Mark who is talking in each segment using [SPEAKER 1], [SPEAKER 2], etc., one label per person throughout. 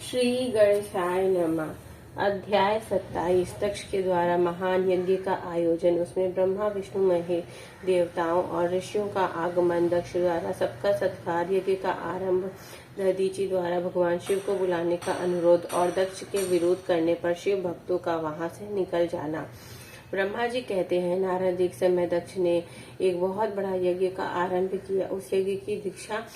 [SPEAKER 1] श्री गणेशाय नमः। अध्याय 27। दक्ष के द्वारा महान यज्ञ का आयोजन। उसमें ब्रह्मा विष्णु महेश देवताओं और ऋषियों का आगमन। दक्ष द्वारा सबका सत्कार। यज्ञ का आरंभ। दधीचि द्वारा भगवान शिव को बुलाने का अनुरोध और दक्ष के विरोध करने पर शिव भक्तों का वहां से निकल जाना। ब्रह्मा जी कहते हैं, नारद एक समय दक्ष ने एक बहुत बड़ा यज्ञ का आरंभ किया। उस यज्ञ की दीक्षा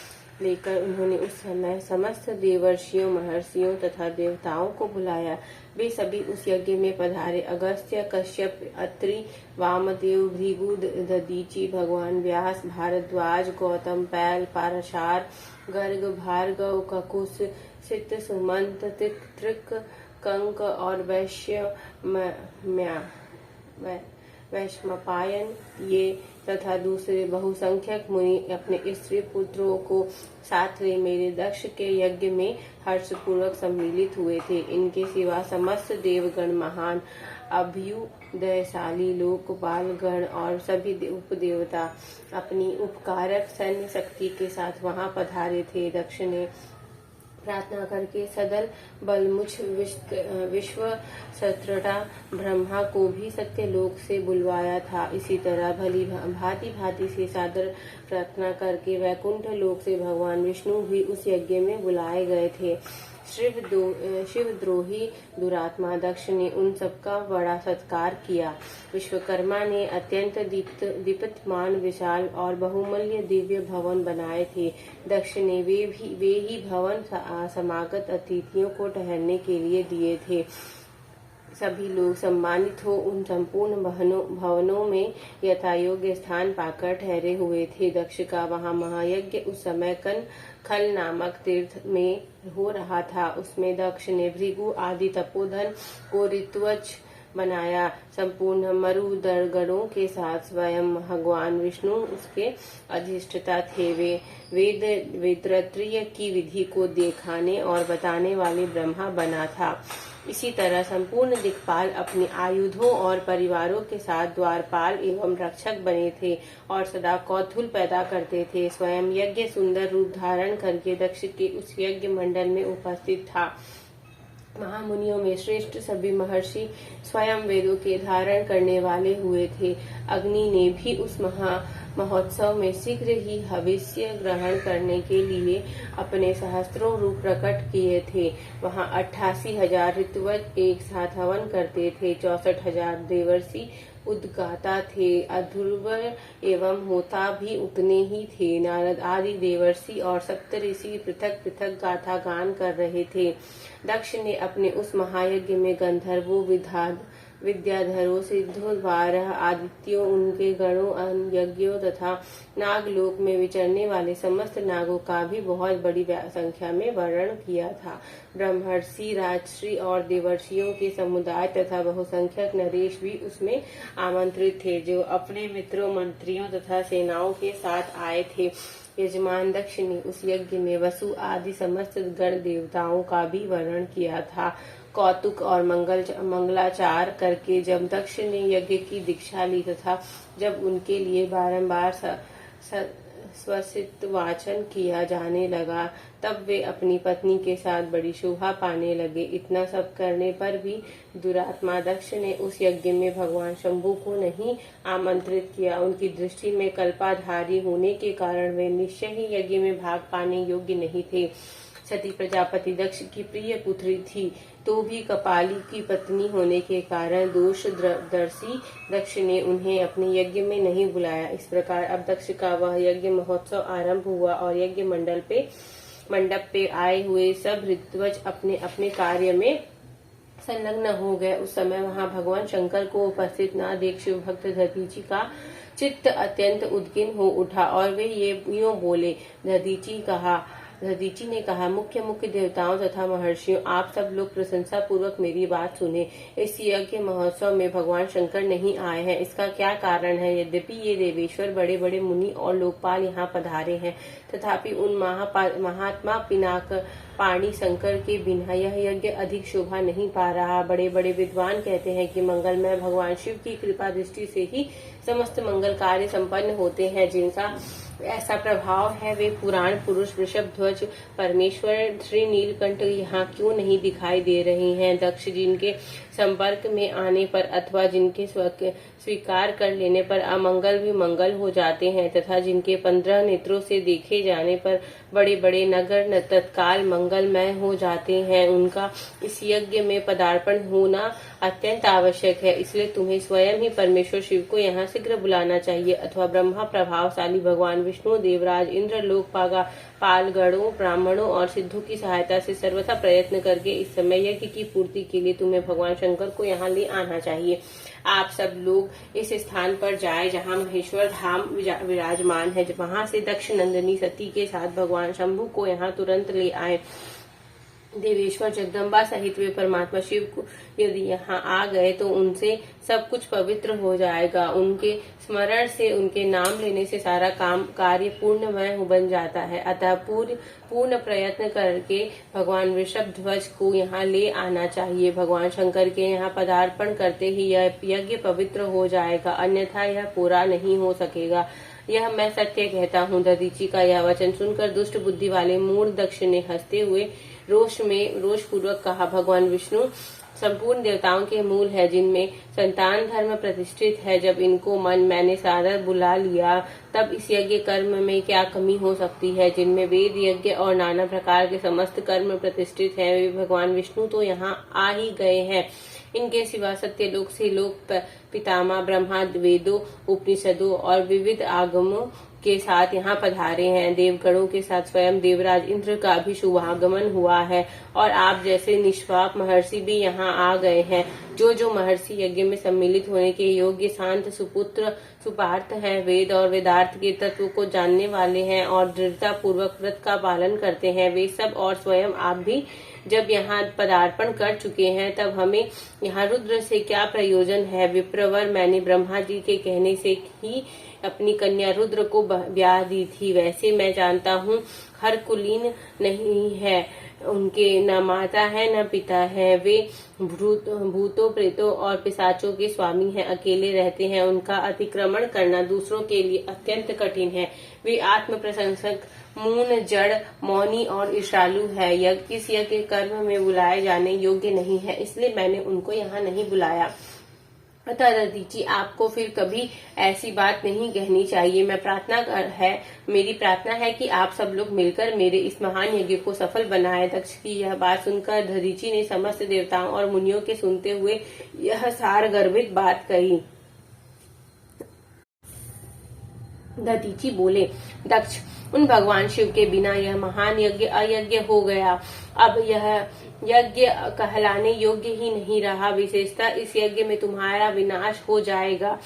[SPEAKER 1] लेकर उन्होंने उस समय समस्त देवर्षियों, महर्षियों तथा देवताओं को बुलाया। वे सभी उस यज्ञ में पधारे। अगस्त्य, कश्यप, अत्रि, वामदेव, भृगु, दधीचि, भगवान व्यास, भारद्वाज, गौतम, पैल, पाराशर, गर्ग, भार्गव, ककुस, सित, सुमंत, त्रिक, कंक और वैशंपायन ये तथा दूसरे बहुसंख्यक मुनि अपने स्त्री पुत्रों को साथ ले मेरे दक्ष के यज्ञ में हर्षपूर्वक सम्मिलित हुए थे। इनके सिवा समस्त देवगण, महान अभ्युदयशाली लोकपाल गण और सभी उपदेवता अपनी उपकारक सैन्य शक्ति के साथ वहां पधारे थे। दक्ष ने प्रार्थना करके सदल बलमुझ विश्व सत्रटा ब्रह्मा को भी सत्यलोक से बुलवाया था। इसी तरह भली भांति से सादर प्रार्थना करके वैकुंठ लोक से भगवान विष्णु भी उस यज्ञ में बुलाए गए थे। शिवद्रोही दुरात्मा दक्ष ने उन सबका बड़ा सत्कार किया। विश्वकर्मा ने अत्यंत दीप्तमान विशाल और बहुमूल्य दिव्य भवन बनाए थे। दक्ष ने वे ही भवन समागत अतिथियों को ठहरने के लिए दिए थे। सभी लोग सम्मानित हो उन संपूर्ण भवनों में यथायोग्य स्थान पाकर ठहरे हुए थे। दक्ष का वहां महायज्ञ उस समय खल नामक तीर्थ में हो रहा था। उसमें दक्ष ने भृगु आदि तपोधन को ऋत्विज बनाया। संपूर्ण मरुदगणों के साथ स्वयं भगवान विष्णु उसके अधिष्ठता थे। वे वेदत्रयी की विधि को दिखाने और बताने वाले ब्रह्मा बना था। इसी तरह संपूर्ण दिक्पाल अपने आयुधों और परिवारों के साथ द्वारपाल एवं रक्षक बने थे और सदा कौतूहल पैदा करते थे। स्वयं यज्ञ सुंदर रूप धारण करके दक्ष के उस यज्ञ मंडल में उपस्थित था। महामुनियों में श्रेष्ठ सभी महर्षि स्वयं वेदों के धारण करने वाले हुए थे। अग्नि ने भी उस महोत्सव में शीघ्र ही हविष्य ग्रहण करने के लिए अपने सहस्त्रों रूप प्रकट किए थे। वहां 88,000 ऋत्विज एक साथ हवन करते थे। 64,000 देवर्षि उद्गाता थे। अध्वर्य एवं होता भी उतने ही थे। नारद आदि देवर्षि और सप्तऋषि पृथक पृथक गाथा गान कर रहे थे। दक्ष ने अपने उस महायज्ञ में गंधर्वों, विद्याधरों, सिद्धों, बारह आदित्यों, उनके गणों, यज्ञों तथा नागलोक में विचरने वाले समस्त नागों का भी बहुत बड़ी संख्या में वर्णन किया था। ब्रह्मर्षि, राजर्षि और देवर्षियों के समुदाय तथा बहुसंख्यक नरेश भी उसमें आमंत्रित थे, जो अपने मित्रों, मंत्रियों तथा सेनाओं के साथ आए थे। यजमान दक्ष ने उस यज्ञ में वसु आदि समस्त गण देवताओं का भी वर्णन किया था। कौतुक और मंगलाचार करके जब दक्ष ने यज्ञ की दीक्षा ली तथा जब उनके लिए बारंबार स्वसित वाचन किया जाने लगा, तब वे अपनी पत्नी के साथ बड़ी शोभा पाने लगे। इतना सब करने पर भी दुरात्मा दक्ष ने उस यज्ञ में भगवान शंभु को नहीं आमंत्रित किया। उनकी दृष्टि में कल्पाधारी होने के कारण वे निश्चय ही यज्ञ में भाग पाने योग्य नहीं थे। सती प्रजापति दक्ष की प्रिय पुत्री थी, तो भी कपाली की पत्नी होने के कारण दोषदर्शी दक्ष ने उन्हें अपने यज्ञ में नहीं बुलाया। इस प्रकार अब दक्ष का वह यज्ञ महोत्सव आरंभ हुआ और यज्ञ मंडप पे आए हुए सब ऋत्विज अपने अपने कार्य में संलग्न हो गए। उस समय वहां भगवान शंकर को उपस्थित न देख शिव भक्त दधीचि का चित्त अत्यंत उद्विग्न हो उठा और वे यूं बोले। दधीचि ने कहा, मुख्य देवताओं तथा महर्षियों, आप सब लोग प्रशंसा पूर्वक मेरी बात सुने। इस यज्ञ महोत्सव में भगवान शंकर नहीं आए हैं। इसका क्या कारण है? यद्यपि ये देवेश्वर, बड़े बड़े मुनि और लोकपाल यहाँ पधारे हैं, तथापि उन महात्मा पिनाक पाणी शंकर के बिना यह यज्ञ अधिक शोभा नहीं पा रहा। बड़े बड़े विद्वान कहते हैं कि मंगलमय भगवान शिव की कृपा दृष्टि से ही समस्त मंगल कार्य संपन्न होते हैं, जिनका ऐसा प्रभाव है। वे पुराण पुरुष वृषभ ध्वज परमेश्वर श्री नीलकंठ यहाँ क्यों नहीं दिखाई दे रहे हैं? दक्ष, जिनके संपर्क में आने पर अथवा जिनके स्वीकार कर लेने पर अमंगल भी मंगल हो जाते हैं तथा जिनके 15 नेत्रों से देखे जाने पर बड़े बड़े नगर तत्काल मंगलमय हो जाते हैं, उनका इस यज्ञ में पदार्पण होना अत्यंत आवश्यक है। इसलिए तुम्हें स्वयं ही परमेश्वर शिव को यहाँ शीघ्र बुलाना चाहिए अथवा ब्रह्मा प्रभावशाली भगवान विष्णु, देवराज, इंद्र, लोकपागा, पालगणों, ब्राह्मणों और सिद्धों की सहायता से सर्वथा प्रयत्न करके इस समय यज्ञ की पूर्ति के लिए तुम्हें भगवान शंकर को यहाँ ले आना चाहिए। आप सब लोग इस स्थान पर जाएं जहाँ महेश्वर धाम विराजमान है। वहां से दक्ष नंदिनी सती के साथ भगवान शंभु को यहाँ तुरंत ले आए। देवेश्वर जगदम्बा सहित वे परमात्मा शिव को यदि यहाँ आ गए तो उनसे सब कुछ पवित्र हो जाएगा। उनके स्मरण से, उनके नाम लेने से सारा कार्य पूर्णमय बन जाता है। अतः पूर्ण प्रयत्न करके भगवान वृषभ ध्वज को यहाँ ले आना चाहिए। भगवान शंकर के यहाँ पदार्पण करते ही यह यज्ञ पवित्र हो जाएगा, अन्यथा यह पूरा नहीं हो सकेगा। यह मैं सत्य कहता हूँ। दधीचि का यह वचन सुनकर दुष्ट बुद्धि वाले मूढ़ दक्ष ने हंसते हुए रोष पूर्वक कहा, भगवान विष्णु संपूर्ण देवताओं के मूल है, जिनमें संतान धर्म प्रतिष्ठित है। जब इनको मन मैंने सादर बुला लिया तब इस यज्ञ कर्म में क्या कमी हो सकती है? जिनमें वेद यज्ञ और नाना प्रकार के समस्त कर्म प्रतिष्ठित हैं, वे भगवान विष्णु तो यहाँ आ ही गए हैं। इनके सिवा सत्यलोक से लोक पितामह ब्रह्मा वेदों, उपनिषदों और विविध आगमों के साथ यहाँ पधारे हैं। देवगणों के साथ स्वयं देवराज इंद्र का भी शुभागमन हुआ है और आप जैसे निष्पाप महर्षि भी यहाँ आ गए हैं। जो महर्षि यज्ञ में सम्मिलित होने के योग्य, शांत, सुपुत्र, सुपार्थ हैं, वेद और वेदार्थ के तत्व को जानने वाले हैं और दृढ़ता पूर्वक व्रत का पालन करते हैं, वे सब और स्वयं आप भी जब यहाँ पदार्पण कर चुके हैं तब हमें यहाँ रुद्र से क्या प्रयोजन है? विप्रवर, मैंने ब्रह्मा जी के कहने से ही अपनी कन्या रुद्र को ब्याह दी थी। वैसे मैं जानता हूँ हर कुलीन नहीं है, उनके न माता है न पिता है। वे भूतों, प्रेतों और पिशाचों के स्वामी हैं, अकेले रहते हैं। उनका अतिक्रमण करना दूसरों के लिए अत्यंत कठिन है। वे आत्म प्रशंसक, मून, जड़, मौनी और ईर्ष्यालु है। इस यज्ञ कर्म में बुलाए जाने योग्य नहीं है, इसलिए मैंने उनको यहाँ नहीं बुलाया। अतः दधीचि, आपको फिर कभी ऐसी बात नहीं कहनी चाहिए। मेरी प्रार्थना है कि आप सब लोग मिलकर मेरे इस महान यज्ञ को सफल बनाएं। दक्ष की यह बात सुनकर दधीचि ने समस्त देवताओं और मुनियों के सुनते हुए यह सार गर्भित बात कही। दधीचि बोले, दक्ष, उन भगवान शिव के बिना यह महान यज्ञ अयज्ञ हो गया। अब यह यज्ञ कहलाने योग्य ही नहीं रहा। विशेषतः इस यज्ञ में तुम्हारा विनाश हो जाएगा।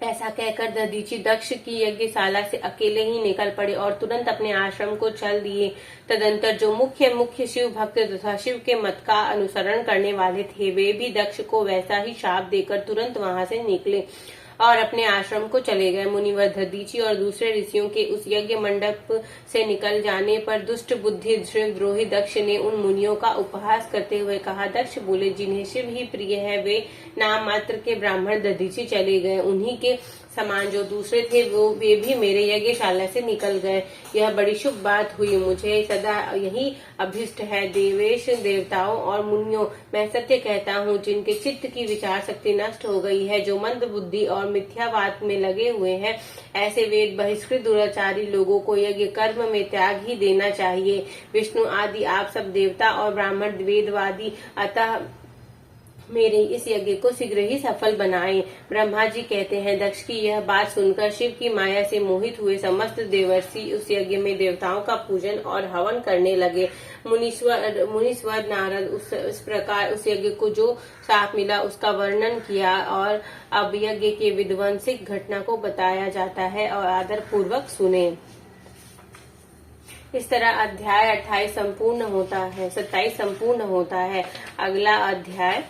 [SPEAKER 1] ऐसा कहकर दधीचि दक्ष की यज्ञशाला से अकेले ही निकल पड़े और तुरंत अपने आश्रम को चल दिए। तदंतर जो मुख्य शिव भक्त तथा शिव के मत का अनुसरण करने वाले थे, वे भी दक्ष को वैसा ही शाप देकर तुरंत वहां से निकले और अपने आश्रम को चले गए। मुनिवर दधीचि और दूसरे ऋषियों के उस यज्ञ मंडप से निकल जाने पर दुष्ट बुद्धि शिवद्रोही दक्ष ने उन मुनियों का उपहास करते हुए कहा। दक्ष बोले, जिन्हें शिव ही प्रिय है वे नाम मात्र के ब्राह्मण दधीचि चले गए। उन्हीं के समान जो दूसरे थे वे भी मेरे यज्ञशाला से निकल गए। यह बड़ी शुभ बात हुई। मुझे सदा यही अभिष्ट है। देवेश, देवताओं और मुनियों, मैं सत्य कहता हूँ, जिनके चित्त की विचार शक्ति नष्ट हो गई है, जो मंद बुद्धि और मिथ्यावाद में लगे हुए हैं, ऐसे वेद बहिष्कृत दुराचारी लोगों को यज्ञ कर्म में त्याग ही देना चाहिए। विष्णु आदि आप सब देवता और ब्राह्मण वेदवादी अतः मेरे इस यज्ञ को शीघ्र ही सफल बनाएं। ब्रह्मा जी कहते हैं, दक्ष की यह बात सुनकर शिव की माया से मोहित हुए समस्त देवर्षि उस यज्ञ में देवताओं का पूजन और हवन करने लगे। मुनीश्वर नारद उस प्रकार उस यज्ञ को जो साथ मिला उसका वर्णन किया और अब यज्ञ के विध्वंसिक घटना को बताया जाता है और आदर पूर्वक सुने। इस तरह अध्याय 28 संपूर्ण होता है। 27 संपूर्ण होता है। अगला अध्याय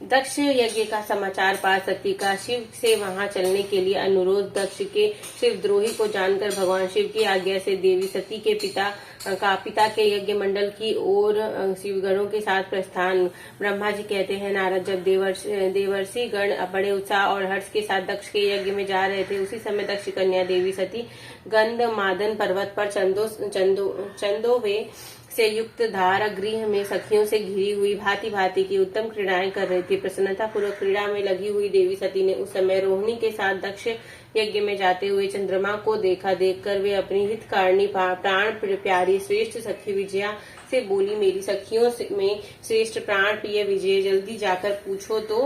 [SPEAKER 1] दक्ष यज्ञ का समाचार पा सती का शिव से वहां चलने के लिए अनुरोध। दक्ष के शिवद्रोही को जानकर भगवान शिव की आज्ञा से देवी सती के पिता के यज्ञ मंडल की ओर शिवगणों के साथ प्रस्थान। ब्रह्मा जी कहते हैं, नारद जब देवर्षि गण बड़े उत्साह और हर्ष के साथ दक्ष के यज्ञ में जा रहे थे, उसी समय दक्ष कन्या देवी सती गंधमादन पर्वत पर चंदोवे से युक्त धारा गृह में सखियों से घिरी हुई भांति भांति की उत्तम क्रीड़ाएं कर रही थी। प्रसन्नता पूर्वक क्रीड़ा में लगी हुई देवी सती ने उस समय रोहिणी के साथ दक्ष यज्ञ में जाते हुए चंद्रमा को देखा। देखकर वे अपनी हितकारिणी प्राण प्यारी श्रेष्ठ सखी विजया से बोली, मेरी सखियों में श्रेष्ठ प्राण प्रिय विजय, जल्दी जाकर पूछो तो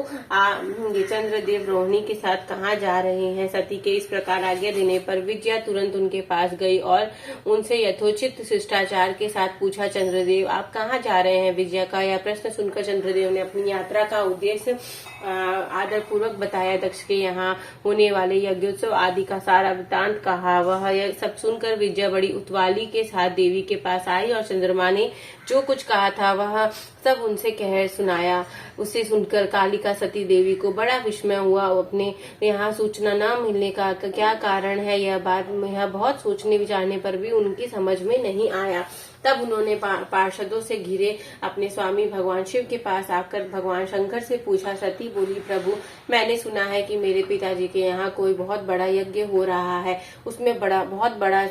[SPEAKER 1] ये चंद्रदेव रोहिणी के साथ कहाँ जा रहे हैं। सती के इस प्रकार आज्ञा देने पर विजया तुरंत उनके पास गई और उनसे यथोचित शिष्टाचार के साथ पूछा, चंद्रदेव आप कहाँ जा रहे हैं। विजया का यह प्रश्न सुनकर चंद्रदेव ने अपनी यात्रा का उद्देश्य आदर पूर्वक बताया। दक्ष के यहाँ होने वाले यज्ञोत्सव आदि का सारा वृतांत कहा। वह यह सब सुनकर विजया बड़ी उतवाली के साथ देवी के पास आई और चंद्रमा ने जो कुछ कहा था वह सब उनसे कह सुनाया। उसे सुनकर कालिका सती देवी को बड़ा विस्मय हुआ। अपने यहाँ सूचना न मिलने का क्या कारण है, यह बहुत सोचने विचारने पर भी उनकी समझ में नहीं आया। तब उन्होंने पार्षदों से घिरे अपने स्वामी भगवान शिव के पास आकर भगवान शंकर से पूछा। सती बोली, प्रभु मैंने सुना है कि मेरे पिताजी के यहाँ कोई बहुत बड़ा यज्ञ हो रहा है, उसमें बहुत बड़ा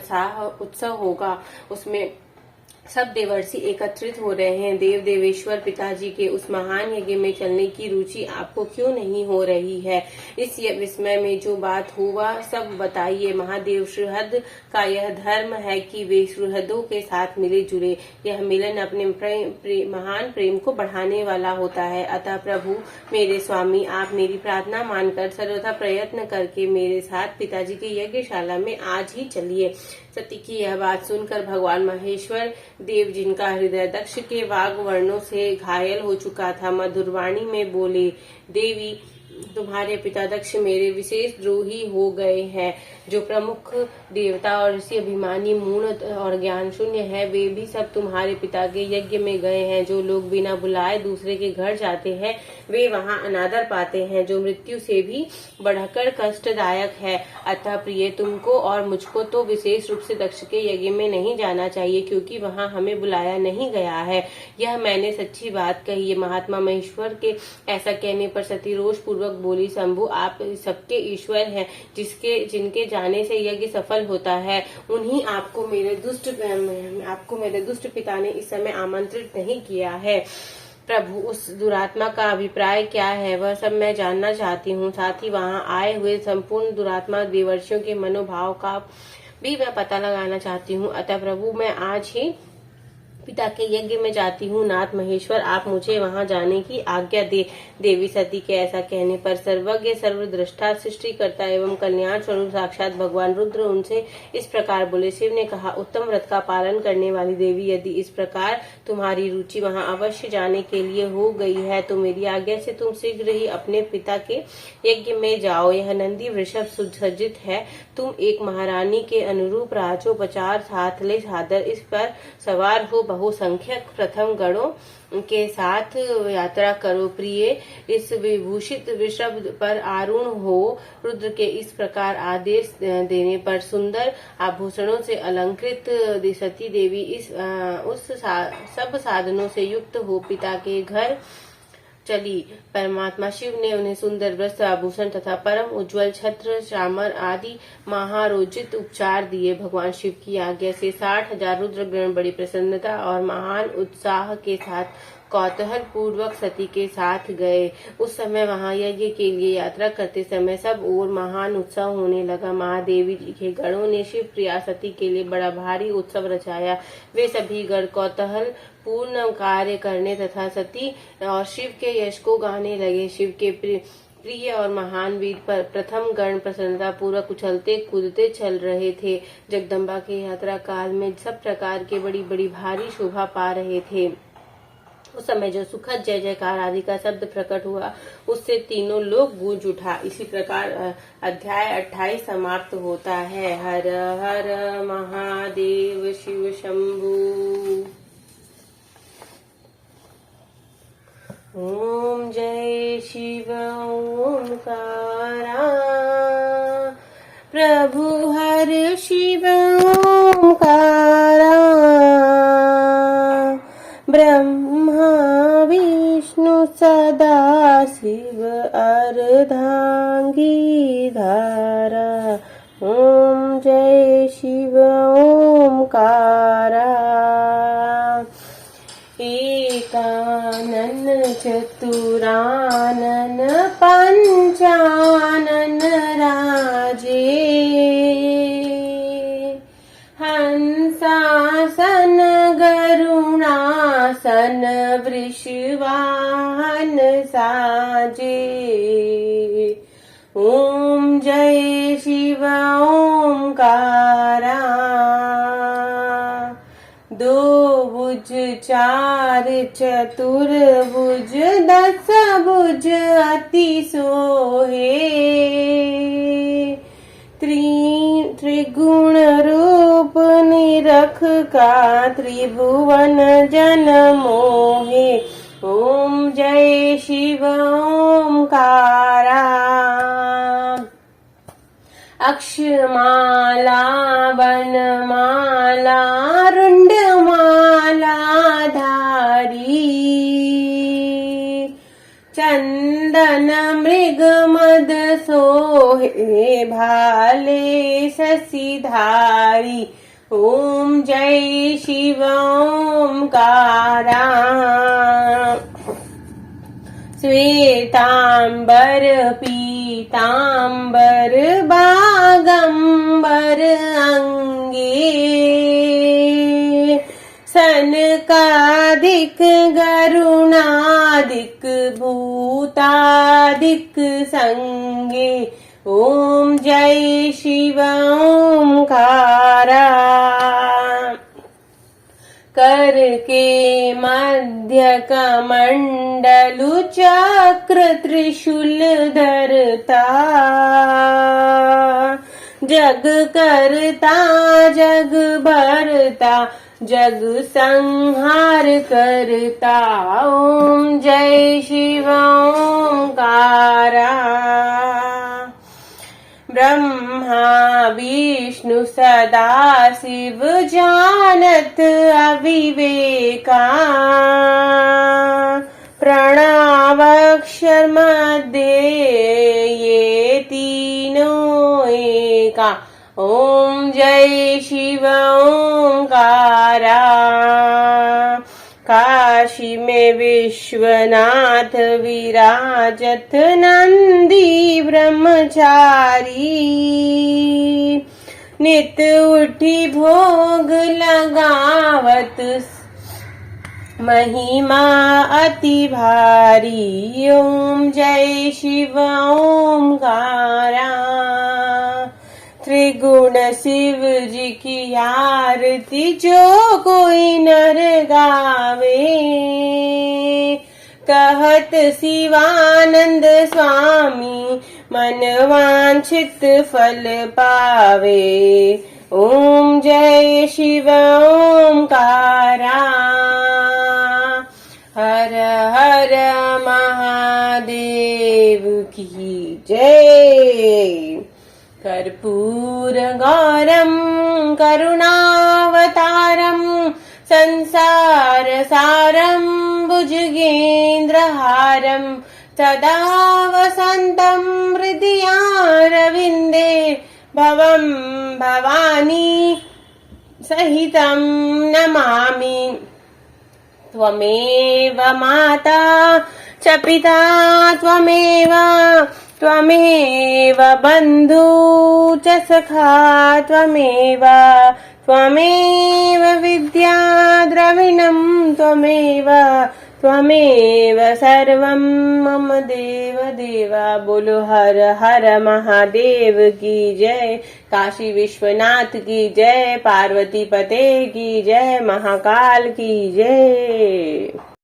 [SPEAKER 1] उत्सव होगा, उसमें सब देवर्षि एकत्रित हो रहे हैं। देवेश्वर पिताजी के उस महान यज्ञ में चलने की रुचि आपको क्यों नहीं हो रही है। इस विस्मय में जो बात हुआ सब बताइए। महादेव सुहृद का यह धर्म है कि वे सुहृदों के साथ मिले जुले। यह मिलन अपने महान प्रेम को बढ़ाने वाला होता है। अतः प्रभु मेरे स्वामी, आप मेरी प्रार्थना मानकर सर्वथा प्रयत्न करके मेरे साथ पिताजी की यज्ञशाला में आज ही चलिए। सती की यह बात सुनकर भगवान महेश्वर देव, जिनका हृदय दक्ष के वाग वर्णों से घायल हो चुका था, मधुरवाणी में बोले, देवी तुम्हारे पिता दक्ष मेरे विशेष द्रोही हो गए हैं। जो प्रमुख देवता और ऋषि अभिमानी, मूढ़ और ज्ञान शून्य है, वे भी सब तुम्हारे पिता के यज्ञ में गए हैं। जो लोग बिना बुलाए दूसरे के घर जाते हैं वे वहां अनादर पाते हैं, जो मृत्यु से भी बढ़कर कष्टदायक है। अतः प्रिय, तुमको और मुझको तो विशेष रूप से दक्ष के यज्ञ में नहीं जाना चाहिए, क्योंकि वहां हमें बुलाया नहीं गया है। यह मैंने सच्ची बात कही है। महात्मा महेश्वर के ऐसा कहने पर सती रोष पूर्वक बोली, शंभु आप सबके ईश्वर हैं, जिनके जाने से यज्ञ सफल होता है, उन्हीं आपको मेरे दुष्ट पिता ने इस समय आमंत्रित नहीं किया है। प्रभु उस दुरात्मा का अभिप्राय क्या है, वह सब मैं जानना चाहती हूँ। साथ ही वहाँ आए हुए संपूर्ण दुरात्मा देवर्षियों के मनोभाव का भी मैं पता लगाना चाहती हूँ। अतः प्रभु मैं आज ही पिता के यज्ञ में जाती हूँ। नाथ महेश्वर आप मुझे वहां जाने की आज्ञा दे। देवी सती के ऐसा कहने पर सर्वज्ञ सर्वद्रष्टा सृष्टिकर्ता एवं कल्याण स्वरूप साक्षात भगवान रुद्र उनसे इस प्रकार बोले। शिव ने कहा, उत्तम व्रत का पालन करने वाली देवी, यदि इस प्रकार तुम्हारी रुचि वहां अवश्य जाने के लिए हो गई है तो मेरी आज्ञा से तुम शीघ्र ही अपने पिता के यज्ञ में जाओ। यह नंदी वृषभ सुसज्जित है। तुम एक महारानी के अनुरूप राजोपचार साथले सादर इस पर सवार हो बहुसंख्यक प्रथम गणों के साथ यात्रा करो। प्रिय, इस विभूषित वृषभ पर आरूढ़ हो। रुद्र के इस प्रकार आदेश देने पर सुंदर आभूषणों से अलंकृत सती देवी सब साधनों से युक्त हो पिता के घर चली। परमात्मा शिव ने उन्हें सुंदर वस्त्र आभूषण तथा परम उज्जवल छत्र चामर आदि महारोचित उपचार दिए। भगवान शिव की आज्ञा से 60,000 रुद्रगण बड़ी प्रसन्नता और महान उत्साह के साथ कौतूहल पूर्वक सती के साथ गए। उस समय वहां यज्ञ के लिए यात्रा करते समय सब ओर महान उत्सव होने लगा। महादेवी जी के गणों ने शिव प्रिया सती के लिए बड़ा भारी उत्सव रचाया। वे सभी गण कौतूहल पूर्ण कार्य करने तथा सती और शिव के यश को गाने लगे। शिव के प्रिय और महान वीर पर प्रथम गण प्रसन्नता पूर्वक उछलते कूदते चल रहे थे। जगदम्बा के यात्रा काल में सब प्रकार के बड़ी बड़ी भारी शोभा पा रहे थे। उस समय जो सुखद जय जयकार आदि का शब्द प्रकट हुआ, उससे तीनों लोग गूंज उठा। इसी प्रकार अध्याय 28 समाप्त होता है। हर हर महादेव शिव शंभू। ओम जय शिव ओंकारा। प्रभु हर शिव ओंकारा। ब्रह्मा विष्णु सदा शिव अर्धांगी धारा। ओम जय शिव ओंकारा। एकानन चतुरानन पंचानन राजे। हंसासन गरुणासन वृषवाहन साजे। ओम जय शिव ओंकारा। दो भुज चार चतुर्भुज दस भुज अति सोहे। त्रिगुण रूप निरख का त्रिभुवन जन मोहे। ओम जय शिव ओंकारा। अक्षमाला वनमाला रुंडमाला धारी। चंदन मृग मद सोहे भाले शशिधारी। ओम जय शिव ओंकारा। श्वेतांबर पीतांबर बागंबर अंगे। सनकादिक गरुणादिक भूतादिक संगे। ओम जय शिव ओंकारा। कर के मध्य कमंडलु चक्र त्रिशूल धरता। जग करता जग भरता जग संहार करता। ओम जय शिव ओंकारा। ब्रह्मा विष्णु सदा शिव जानत अविवेका। प्रणवाक्षर मध्य ये तीनों एका। ओम जय शिव ओंकारा। काशी में विश्वनाथ विराजत नंदी ब्रह्मचारी। नित उठी भोग लगावत महिमा अति भारी। ओम जय शिव ओंकारा। त्रिगुण शिव जी की आरती जो कोई नर गावे। कहत शिवानंद स्वामी मन वांछित फल पावे। ओम जय शिव ओंकारा। हर हर महादेव की जय। कर्पूर गौरम करुणावतारम संसार सारम भुजगेन्द्रहारम। सदा वसन्तं हृदयारविन्दे भवं भवानी सहितं नमामि। त्वमेव माता च पिता त्वमेव बन्धु च सखा त्वमेव विद्या द्रविणं त्वमेव सर्वं मम देव देवा। बोलो हर हर महादेव की जय। काशी विश्वनाथ की जय। पार्वती पते की जय। महाकाल की जय।